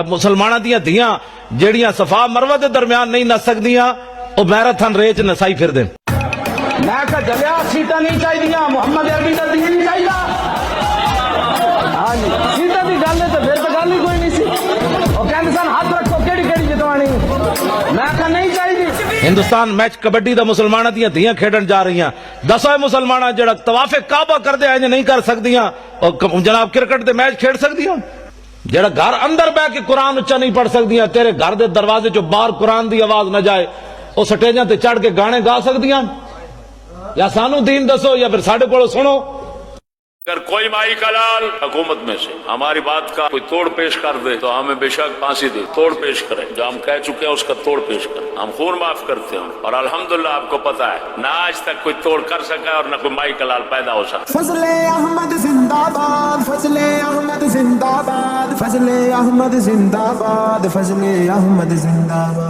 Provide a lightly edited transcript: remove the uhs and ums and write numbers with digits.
مسلمانوں دیا دھیاں جیڑیاں صفا مروہ دے درمیان نہیں نس سکدیاں او میراتھن ریچ نسائی پھر دیں. میں کہ جلیا سیٹاں نہیں چاہیے محمد عربی دا دین نہیں چاہیے. ہاں جی سیٹاں دی گل ہے تے پھر تے گل ہی کوئی نہیں سی. او کہندے سن ہاتھ رکھو کیڑی کیڑی جتوانی. میں کہ نہیں چاہیے. ہندوستان میچ کبڈی دا مسلمانوں دیا دھیاں کھیڈن جا رہی ہیں. دسو مسلماناں جڑا طواف کعبہ کردے انج نہیں کر سکدیاں او جناب کرکٹ دے میچ کھیڈ سکدیاں. جڑا گھر اندر بہ کے قرآن اچا نہیں پڑھ سکدیاں تیرے گھر دے دروازے چوں باہر قرآن دی آواز نہ جائے او سٹیجاں تے چڑھ کے گانے گا سکدیاں. یا سانو دین دسو یا پھر ساڈے کولوں سنو. اگر کوئی مائی کا لال حکومت میں سے ہماری بات کا کوئی توڑ پیش کر دے تو ہمیں بے شک پھانسی دے توڑ پیش کرے. جو ہم کہہ چکے ہیں اس کا توڑ پیش کریں. ہم خون معاف کرتے ہیں اور الحمدللہ آپ کو پتا ہے نہ آج تک کوئی توڑ کر سکا اور نہ کوئی مائی کا لال پیدا ہو سکا. فضل احمد زندہ باد, فضل احمد زندہ باد, فضل احمد زندہ باد, فضل احمد زندہ باد.